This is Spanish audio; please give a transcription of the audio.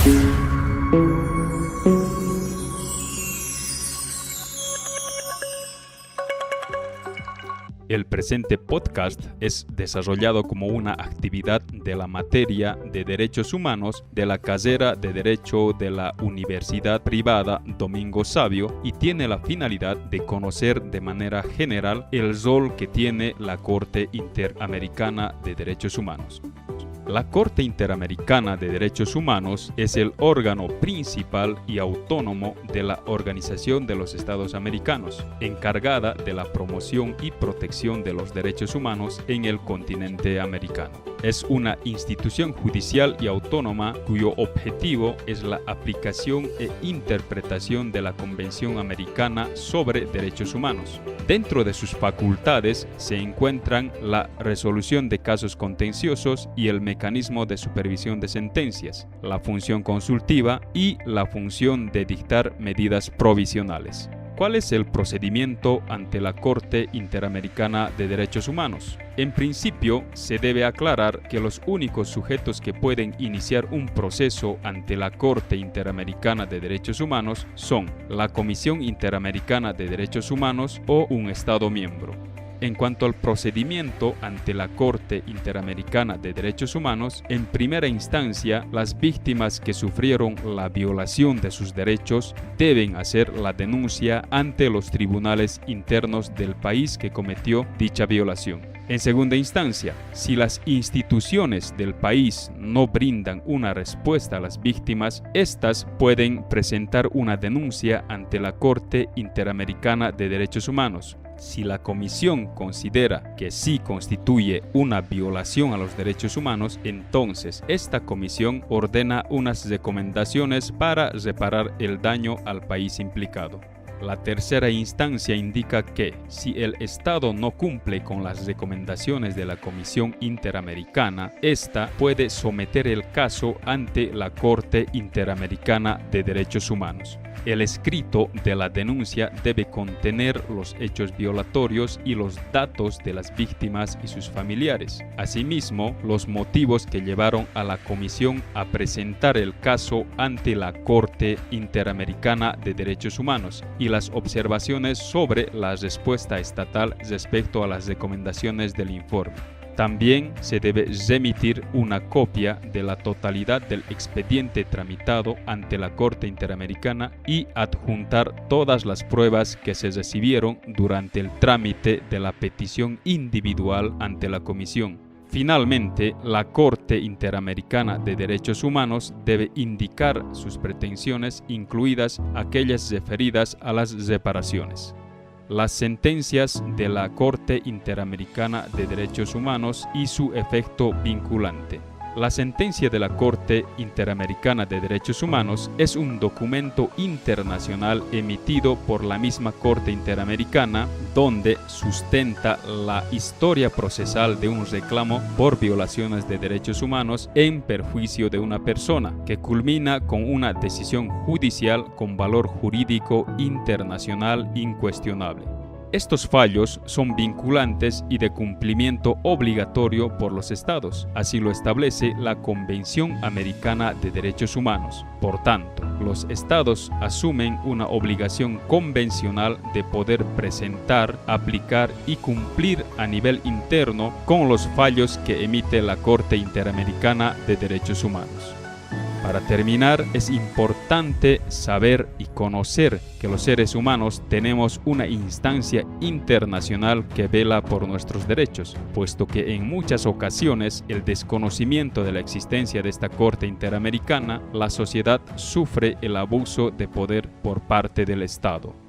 El presente podcast es desarrollado como una actividad de la materia de Derechos Humanos de la carrera de Derecho de la Universidad Privada Domingo Savio y tiene la finalidad de conocer de manera general el rol que tiene la Corte Interamericana de Derechos Humanos. La Corte Interamericana de Derechos Humanos es el órgano principal y autónomo de la Organización de los Estados Americanos, encargada de la promoción y protección de los derechos humanos en el continente americano. Es una institución judicial y autónoma cuyo objetivo es la aplicación e interpretación de la Convención Americana sobre Derechos Humanos. Dentro de sus facultades se encuentran la resolución de casos contenciosos y el mecanismo de supervisión de sentencias, la función consultiva y la función de dictar medidas provisionales. ¿Cuál es el procedimiento ante la Corte Interamericana de Derechos Humanos? En principio, se debe aclarar que los únicos sujetos que pueden iniciar un proceso ante la Corte Interamericana de Derechos Humanos son la Comisión Interamericana de Derechos Humanos o un Estado miembro. En cuanto al procedimiento ante la Corte Interamericana de Derechos Humanos, en primera instancia, las víctimas que sufrieron la violación de sus derechos deben hacer la denuncia ante los tribunales internos del país que cometió dicha violación. En segunda instancia, si las instituciones del país no brindan una respuesta a las víctimas, éstas pueden presentar una denuncia ante la Corte Interamericana de Derechos Humanos. Si la comisión considera que sí constituye una violación a los derechos humanos, entonces esta comisión ordena unas recomendaciones para reparar el daño al país implicado. La tercera instancia indica que, si el Estado no cumple con las recomendaciones de la Comisión Interamericana, ésta puede someter el caso ante la Corte Interamericana de Derechos Humanos. El escrito de la denuncia debe contener los hechos violatorios y los datos de las víctimas y sus familiares. Asimismo, los motivos que llevaron a la comisión a presentar el caso ante la Corte Interamericana de Derechos Humanos y las observaciones sobre la respuesta estatal respecto a las recomendaciones del informe. También se debe remitir una copia de la totalidad del expediente tramitado ante la Corte Interamericana y adjuntar todas las pruebas que se recibieron durante el trámite de la petición individual ante la Comisión. Finalmente, la Corte Interamericana de Derechos Humanos debe indicar sus pretensiones, incluidas aquellas referidas a las reparaciones. Las sentencias de la Corte Interamericana de Derechos Humanos y su efecto vinculante. La sentencia de la Corte Interamericana de Derechos Humanos es un documento internacional emitido por la misma Corte Interamericana donde sustenta la historia procesal de un reclamo por violaciones de derechos humanos en perjuicio de una persona, que culmina con una decisión judicial con valor jurídico internacional incuestionable. Estos fallos son vinculantes y de cumplimiento obligatorio por los estados, así lo establece la Convención Americana de Derechos Humanos. Por tanto, los estados asumen una obligación convencional de poder presentar, aplicar y cumplir a nivel interno con los fallos que emite la Corte Interamericana de Derechos Humanos. Para terminar, es importante saber y conocer que los seres humanos tenemos una instancia internacional que vela por nuestros derechos, puesto que en muchas ocasiones el desconocimiento de la existencia de esta Corte Interamericana, la sociedad sufre el abuso de poder por parte del Estado.